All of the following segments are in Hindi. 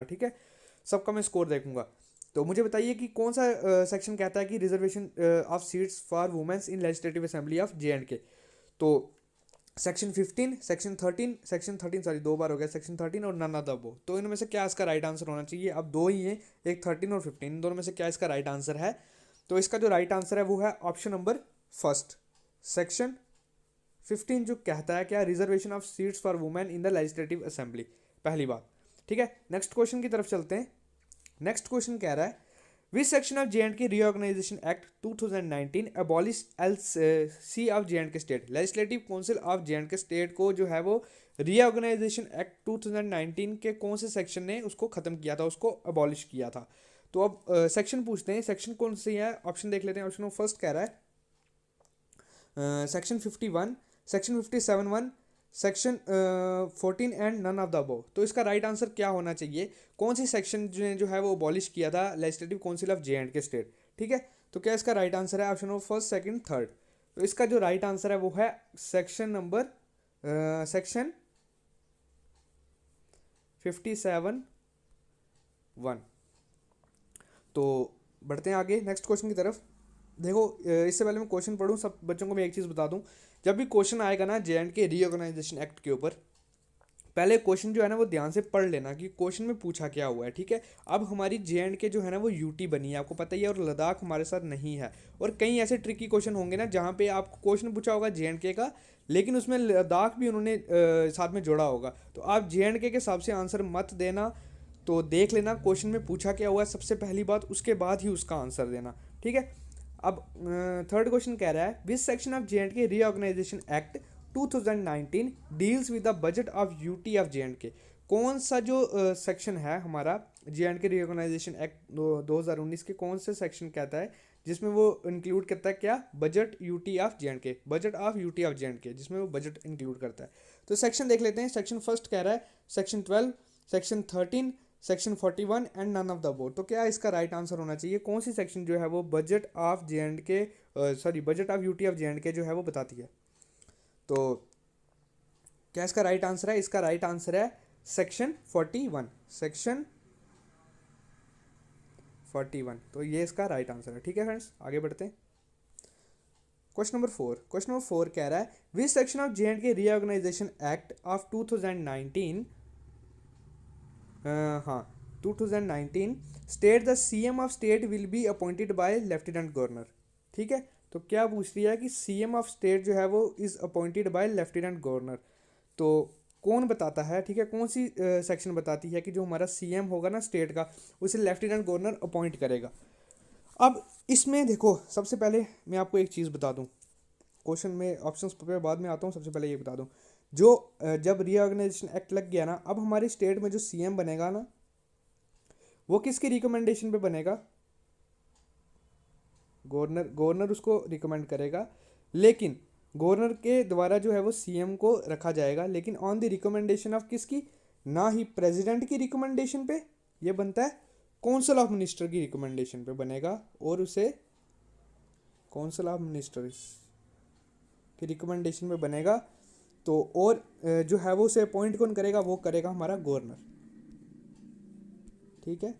ठीक है, सबका मैं स्कोर देखूंगा। तो मुझे बताइए कि कौन सा सेक्शन कहता है कि reservation of seats for womens in legislative assembly of J&K। तो सेक्शन 15, सेक्शन 13 सॉरी, दो बार हो गया, सेक्शन 13 और नन ऑफ द अबव। तो इनमें से क्या इसका राइट आंसर होना चाहिए? अब दो ही हैं, एक 13 और 15, इन दोनों में से क्या इसका राइट आंसर है? तो इसका जो राइट आंसर है वो है ऑप्शन नंबर फर्स्ट, सेक्शन 15, जो कहता है क्या, reservation of seats for women in the legislative assembly, पहली बात। ठीक है, नेक्स्ट क्वेश्चन की तरफ चलते हैं। नेक्स्ट क्वेश्चन कह रहा है which section of J&K reorganisation act 2019 abolish LC of J&K state. Legislative council of J&K state को जो है वो रीऑर्गेनाइजेशन एक्ट 2019 के कौन से सेक्शन ने उसको खत्म किया था, उसको अबॉलिश किया था? तो अब सेक्शन पूछते हैं, सेक्शन कौन से है? ऑप्शन देख लेते हैं। ऑप्शन फर्स्ट कह रहा है section 51, section 57(1), section 14 and none of the above. तो इसका राइट आंसर क्या होना चाहिए? कौन सी सेक्शन जो है वो अबॉलिश किया था legislative council of J&K state? ठीक है, तो क्या इसका राइट आंसर है? Option first, second, third. तो इसका जो राइट आंसर है वो है सेक्शन नंबर सेक्शन 57(1). तो बढ़ते हैं आगे नेक्स्ट क्वेश्चन की तरफ। देखो इससे पहले मैं क्वेश्चन पढ़ूँ, सब बच्चों को मैं एक चीज़ बता दूं, जब भी क्वेश्चन आएगा ना J&K रीऑर्गेनाइजेशन एक्ट के ऊपर, पहले क्वेश्चन जो है ना वो ध्यान से पढ़ लेना कि क्वेश्चन में पूछा क्या हुआ है। ठीक है, अब हमारी J&K जो है ना वो यूटी बनी है, आपको पता ही है, और लद्दाख हमारे साथ नहीं है। और कई ऐसे ट्रिकी क्वेश्चन होंगे ना जहाँ पे आपको क्वेश्चन पूछा होगा J&K का, लेकिन उसमें लद्दाख भी उन्होंने साथ में जोड़ा होगा। तो आप J&K के हिसाब से आंसर मत देना, तो देख लेना क्वेश्चन में पूछा क्या हुआ है सबसे पहली बात, उसके बाद ही उसका आंसर देना। ठीक है, अब थर्ड क्वेश्चन कह रहा है which section of J&K reorganisation act 2019 deals with the budget of UT of J&K। कौन सा जो सेक्शन है हमारा J&K रीऑर्गेनाइजेशन एक्ट 2019 के कौन से सेक्शन कहता है जिसमें वो इंक्लूड करता है क्या? Budget UT of J&K, budget of UT of J&K, जिसमें वो बजट इंक्लूड करता है। तो सेक्शन देख लेते हैं। सेक्शन फर्स्ट कह रहा है section 12, section 13, section 41 and none of the above. तो क्या इसका राइट आंसर होना चाहिए? कौन सी सेक्शन जो है वो budget of J&K sorry budget of UT of J&K जो है वो बताती है? तो क्या इसका राइट आंसर है? इसका राइट आंसर है सेक्शन 41, सेक्शन 41। तो ये इसका राइट आंसर है। ठीक है फ्रेंड्स, आगे बढ़ते हैं। क्वेश्चन नंबर 4, क्वेश्चन नंबर 4 कह रहा है which section of J&K reorganisation act of 2019 हाँ 2019 state the CM of state will be appointed by lieutenant governor. ठीक है, तो क्या पूछ रही है कि CM ऑफ स्टेट जो है वो is appointed by lieutenant governor. तो कौन बताता है? ठीक है, कौन सी सेक्शन बताती है कि जो हमारा CM होगा ना स्टेट का, उसे लेफ्टिनेंट गवर्नर अपॉइंट करेगा? अब इसमें देखो, सबसे पहले मैं आपको एक चीज़ बता दूं, क्वेश्चन में ऑप्शंस पे बाद में आता हूँ, सबसे पहले ये बता दूं, जो जब रीऑर्गेनाइजेशन एक्ट लग गया ना, अब हमारे स्टेट में जो CM बनेगा ना, वो किसकी रिकमेंडेशन पे बनेगा? गवर्नर उसको रिकमेंड करेगा, लेकिन गवर्नर के द्वारा जो है वो CM को रखा जाएगा, लेकिन ऑन द रिकमेंडेशन ऑफ किसकी? ना ही प्रेसिडेंट की रिकमेंडेशन पे ये बनता है, काउंसिल ऑफ मिनिस्टर की रिकमेंडेशन पे बनेगा, और उसे काउंसिल ऑफ मिनिस्टर्स की रिकमेंडेशन में बनेगा। तो और जो है वो उसे अपॉइंट कौन करेगा? वो करेगा हमारा गवर्नर। ठीक है,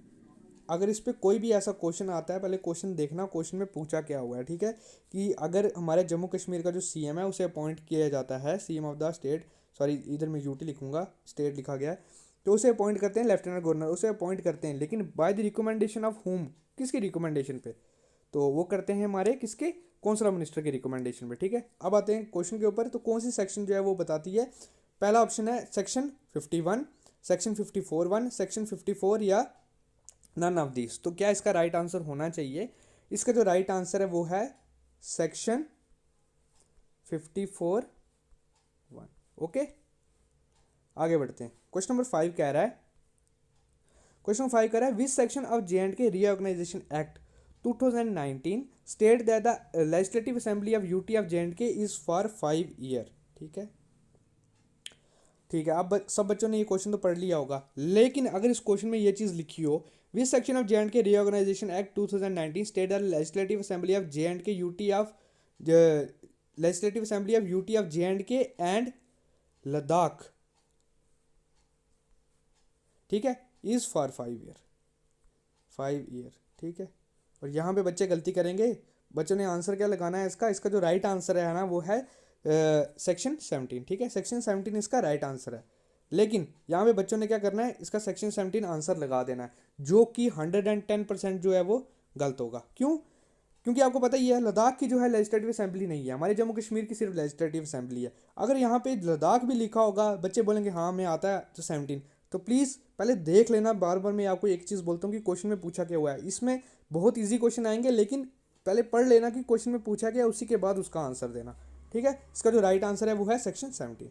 अगर इस पर कोई भी ऐसा क्वेश्चन आता है, पहले क्वेश्चन देखना क्वेश्चन में पूछा क्या हुआ है। ठीक है, कि अगर हमारे जम्मू कश्मीर का जो CM है उसे अपॉइंट किया जाता है, CM of the state, sorry इधर मैं यूटी लिखूंगा, स्टेट लिखा गया है, तो उसे अपॉइंट करते हैं लेफ्टिनेंट गवर्नर, उसे अपॉइंट करते हैं, लेकिन by the recommendation of home, किसकी रिकमेंडेशन पे? तो वो करते हैं हमारे किसके? काउंसिल ऑफ मिनिस्टर की रिकमेंडेशन पे। ठीक है, अब आते हैं क्वेश्चन के ऊपर। तो कौन सी सेक्शन जो है वो बताती है? पहला ऑप्शन है सेक्शन 51, सेक्शन 54(1), सेक्शन 54 या नन ऑफ दिस। तो क्या इसका राइट आंसर होना चाहिए? इसका जो राइट आंसर है वो है सेक्शन 54(1). ओके, आगे बढ़ते हैं। क्वेश्चन नंबर 5 कह रहा है, क्वेश्चन 5 कह रहा है which section of J&K reorganisation act 2019 state that the legislative assembly of UT of J&K is for 5 year. ठीक है, ठीक है, अब सब बच्चों ने ये क्वेश्चन तो पढ़ लिया होगा, लेकिन अगर इस क्वेश्चन में ये चीज़ लिखी हो which section of J&K reorganisation act 2019 state the legislative assembly of J&K UT of legislative assembly of UT of J&K and Ladakh. ठीक है, इज़ फॉर 5 ईयर, ठीक है। और यहाँ पे बच्चे गलती करेंगे, बच्चों ने आंसर क्या लगाना है इसका जो राइट आंसर है ना वो है सेक्शन 17, ठीक है। सेक्शन 17 इसका राइट आंसर है, लेकिन यहाँ पे बच्चों ने क्या करना है, इसका सेक्शन 17 आंसर लगा देना है, जो कि 110% जो है वो गलत होगा। क्यों? क्योंकि आपको पता ही है लद्दाख की जो है लेजिस्लेटिव असेंबली नहीं है, हमारे जम्मू कश्मीर की सिर्फ लेजिस्लेटिव असेंबली है। अगर यहाँ पे लद्दाख भी लिखा होगा, बच्चे बोलेंगे हाँ मैं आता है तो 17, तो प्लीज़ पहले देख लेना। बार बार मैं आपको एक चीज़ बोलता हूँ कि क्वेश्चन में पूछा क्या हुआ है, इसमें बहुत ईजी क्वेश्चन आएंगे, लेकिन पहले पढ़ लेना कि क्वेश्चन में पूछा क्या, उसी के बाद उसका आंसर देना, ठीक है। इसका जो राइट आंसर है वो है सेक्शन 17।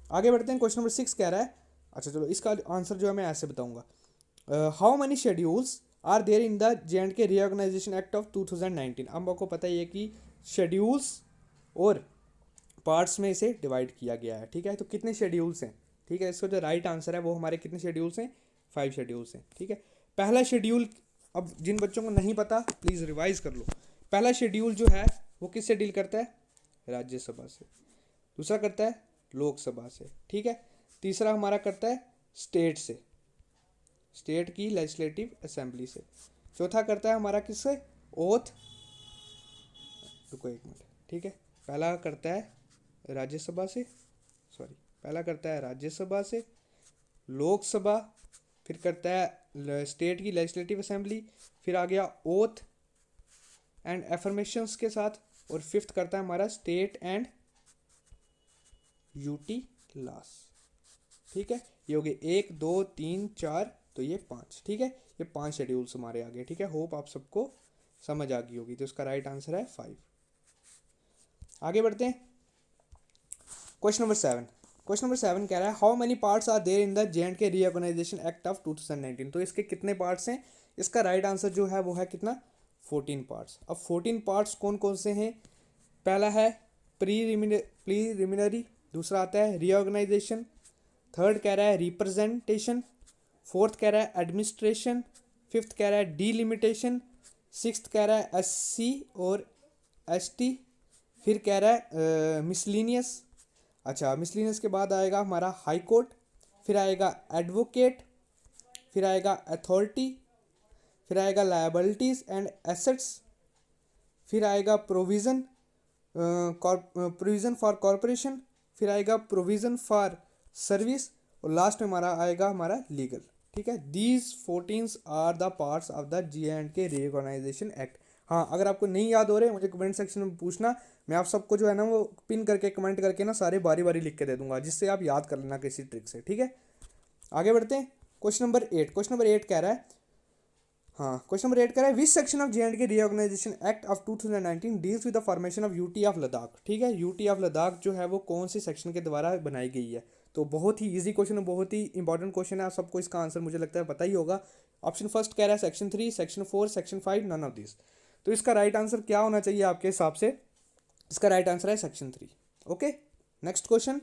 आगे बढ़ते हैं, क्वेश्चन नंबर 6 कह रहा है, अच्छा चलो इसका आंसर जो है मैं ऐसे बताऊंगा। How many schedules are there in the J&K reorganisation act of 2019। अब आपको पता ही है कि शेड्यूल्स और पार्ट्स में इसे डिवाइड किया गया है, ठीक है। तो कितने शेड्यूल्स हैं, ठीक है। इसका जो राइट आंसर है वो हमारे कितने शेड्यूल्स हैं, 5 शेड्यूल्स हैं, ठीक है। पहला शेड्यूल, अब जिन बच्चों को नहीं पता प्लीज़ रिवाइज कर लो। पहला शेड्यूल जो है वो किससे डील करता है, राज्यसभा से। दूसरा करता है लोकसभा से, ठीक है। तीसरा हमारा करता है स्टेट से, स्टेट की लेजिस्लेटिव असेंबली से। चौथा करता है हमारा किससे, ओथ, रुको एक मिनट, ठीक है। पहला करता है राज्यसभा से, पहला करता है राज्यसभा से, लोकसभा, फिर करता है स्टेट की लेजिस्लेटिव असेंबली, फिर आ गया ओथ एंड एफर्मेशंस के साथ, और फिफ्थ करता है हमारा स्टेट एंड यूटी लास, ठीक है। ये हो गए 1 2 3 4, तो ये 5, ठीक है। ये 5 शेड्यूल्स हमारे आगे, ठीक है। होप आप सबको समझ आ गई होगी, तो इसका राइट आंसर है 5। आगे बढ़ते हैं, क्वेश्चन नंबर 7। क्वेश्चन नंबर 7 कह रहा है how many parts are there in the J&K reorganisation act of 2019। तो इसके कितने पार्ट्स हैं, इसका राइट आंसर जो है वो है कितना, 14 पार्ट्स। अब 14 पार्ट्स कौन कौन से हैं, पहला है प्रीलिमिनरी, दूसरा आता है रीऑर्गेनाइजेशन, थर्ड कह रहा है रिप्रेजेंटेशन, फोर्थ कह रहा है एडमिनिस्ट्रेशन, फिफ्थ कह रहा है डीलिमिटेशन, सिक्स्थ कह रहा है SC और ST, फिर कह रहा है मिसलिनियस। अच्छा, मिसलिनियस के बाद आएगा हमारा हाई कोर्ट, फिर आएगा एडवोकेट, फिर आएगा अथॉरिटी, फिर आएगा लायबिलिटीज़ एंड एसेट्स, फिर आएगा प्रोविज़न फॉर कॉरपोरेशन, फिर आएगा प्रोविज़न फॉर सर्विस, और लास्ट में हमारा आएगा हमारा लीगल, ठीक है। These 14 are the parts of the J&K reorganisation act. हाँ, अगर आपको नहीं याद हो रहे मुझे कमेंट सेक्शन में पूछना, मैं आप सबको जो है ना वो पिन करके कमेंट करके ना सारे बारी बारी लिख के दे दूंगा, जिससे आप याद कर लेना किसी ट्रिक से, ठीक है। आगे बढ़ते हैं, क्वेश्चन नंबर 8। क्वेश्चन नंबर 8 कह रहा है, हाँ क्वेश्चन नंबर 8 कह रहा है which section of J&K reorganisation act of 2019 deals with the formation of UT of Ladakh, ठीक है। यूटी ऑफ लद्दाख जो है वो कौन सी सेक्शन के द्वारा बनाई गई है। तो बहुत ही इजी क्वेश्चन है, बहुत ही इंपॉर्टेंट क्वेश्चन है, आप सबको इसका आंसर मुझे लगता है पता ही होगा। ऑप्शन फर्स्ट कह रहा है section 3, section 4, section 5, none of this. तो इसका राइट आंसर क्या होना चाहिए आपके हिसाब से, इसका राइट आंसर है section 3। Okay, next question,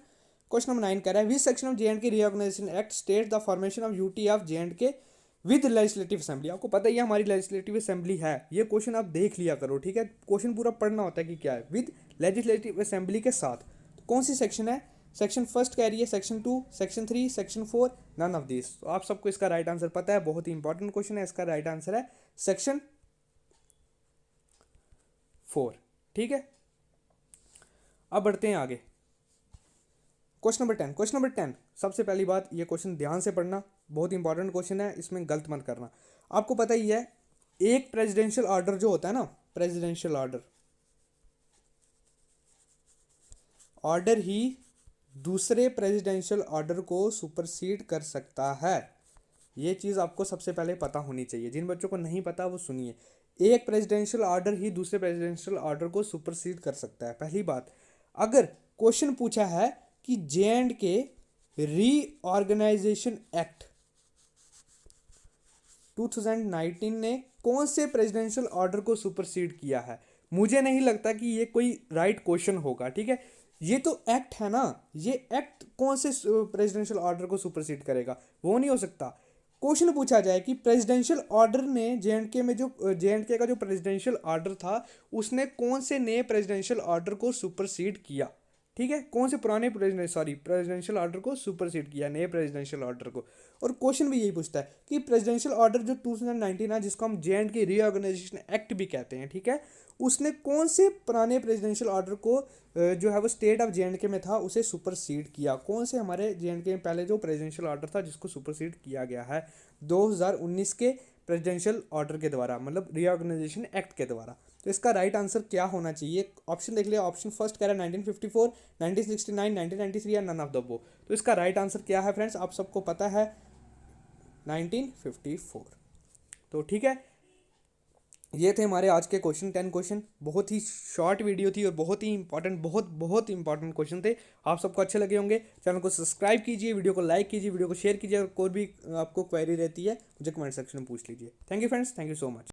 question number 9 कह रहा है which section of J&K reorganisation act state the formation of UT of J&K with legislative assembly. आपको पता ही है हमारी लेजिस्लेटिव असेंबली है, ये क्वेश्चन आप देख लिया करो, ठीक है। क्वेश्चन पूरा पढ़ना होता है कि क्या है, विद लेजिस्लेटिव असेंबली के साथ। तो कौन सी सेक्शन है, सेक्शन फर्स्ट कह रही है section 2, section 3, section 4, none of this. तो आप सबको इसका राइट आंसर पता है, बहुत ही इंपॉर्टेंट क्वेश्चन है, इसका राइट आंसर है सेक्शन 4, ठीक है। अब बढ़ते हैं आगे, क्वेश्चन नंबर 10। क्वेश्चन नंबर 10, सबसे पहली बात ये क्वेश्चन ध्यान से पढ़ना, बहुत इंपॉर्टेंट क्वेश्चन है, इसमें गलत मत करना। आपको पता ही है एक प्रेसिडेंशियल ऑर्डर जो होता है ना, प्रेसिडेंशियल ऑर्डर ही दूसरे प्रेसिडेंशियल ऑर्डर को सुपरसीड कर सकता है। ये चीज़ आपको सबसे पहले पता होनी चाहिए, जिन बच्चों को नहीं पता वो सुनिए। एक प्रेसिडेंशियल ऑर्डर ही दूसरे प्रेसिडेंशियल ऑर्डर को सुपरसीड कर सकता है, पहली बात। अगर क्वेश्चन पूछा है कि J&K रीऑर्गेनाइजेशन एक्ट 2019 ने कौन से प्रेसिडेंशियल ऑर्डर को सुपरसीड किया है, मुझे नहीं लगता कि ये कोई राइट क्वेश्चन होगा, ठीक है। ये तो एक्ट है ना, ये एक्ट कौन से प्रेसिडेंशियल ऑर्डर को सुपरसीड करेगा, वो नहीं हो सकता। क्वेश्चन पूछा जाए कि प्रेसिडेंशियल ऑर्डर ने J&K में जो J&K का जो प्रेसिडेंशियल ऑर्डर था उसने कौन से नए प्रेसिडेंशियल ऑर्डर को सुपरसीड किया, ठीक है, कौन से पुराने प्रेसिडेंशियल ऑर्डर को सुपरसीड किया, नए प्रेसिडेंशियल ऑर्डर को। और क्वेश्चन भी यही पूछता है कि प्रेसिडेंशियल ऑर्डर जो 2019 है, जिसको हम J and K reorganisation act भी कहते हैं, ठीक है, उसने कौन से पुराने प्रेसिडेंशियल ऑर्डर को जो है वो स्टेट ऑफ जे एंड के में था उसे सुपरसीड किया। कौन से हमारे जे एंड के में पहले जो प्रेसिडेंशियल ऑर्डर था जिसको सुपरसीड किया गया है 2019 के प्रेसिडेंशियल ऑर्डर के द्वारा, मतलब रीऑर्गेनाइजेशन एक्ट के द्वारा। तो इसका राइट आंसर क्या होना चाहिए, ऑप्शन देख लिया। ऑप्शन फर्स्ट कह रहा है 1954, 1969, 1993 या नन ऑफ द वो। तो इसका राइट आंसर क्या है फ्रेंड्स, आप सबको पता है 1954। तो ठीक है, ये थे हमारे आज के क्वेश्चन 10 क्वेश्चन। बहुत ही शॉर्ट वीडियो थी और बहुत ही इंपॉर्टेंट, बहुत इंपॉर्टेंट क्वेश्चन थे। आप सबको अच्छे लगे होंगे। चैनल को सब्सक्राइब कीजिए, वीडियो को लाइक कीजिए, वीडियो को शेयर कीजिए, और कोई भी आपको क्वेरी रहती है मुझे कमेंट सेक्शन में पूछ लीजिए। Thank you friends, thank you so much.